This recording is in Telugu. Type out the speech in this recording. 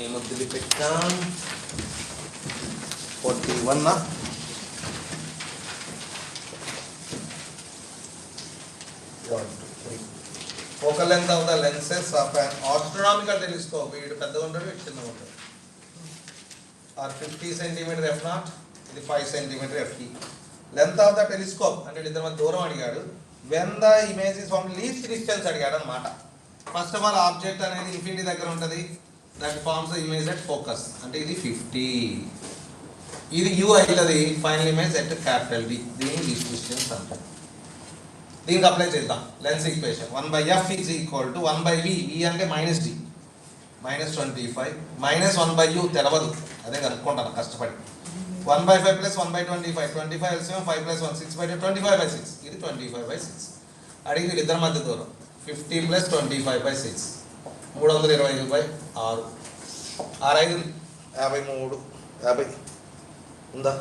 ఏమొద్దులు పెట్టాం 41 focal length of the lenses of an astronomical telescope ఇది పెద్దగా ఉంటుంది ఇది చిన్నగా ఉంటుంది ఆర్ 50 సెంటీమీటర్ f నాట్ ఇది 5 centimetre ft length of the telescope అంటే ఇద్దరి మధ్య దూరం అడిగాడు when the image is from least distance అడిగాడు అనమాట ఫస్ట్ ఆఫ్ ఆల్ ఆబ్జెక్ట్ అనేది ఇన్ఫినిటీ దగ్గర ఉంటుంది that forms the image at focus అంటే ఇది 50 ఇది u అవుతుంది final image at capital D దీన్ని లీస్ట్ డిస్టెన్స్ అంటారు దీనికి అప్లై చేద్దాం lens equation 1/f is equal to 1/v v అంటే -d -25 -1/u తెలవదు అదే కనుక్కుంటాను కష్టపడి 1/5 + 1/25 25 LCM 5 + 1 6/2 25/6 ఇది 25/6 అడిగి ఇద్దరి మధ్య దూరం 50 + 25/6 325/6 6 5 53 50 ఉందా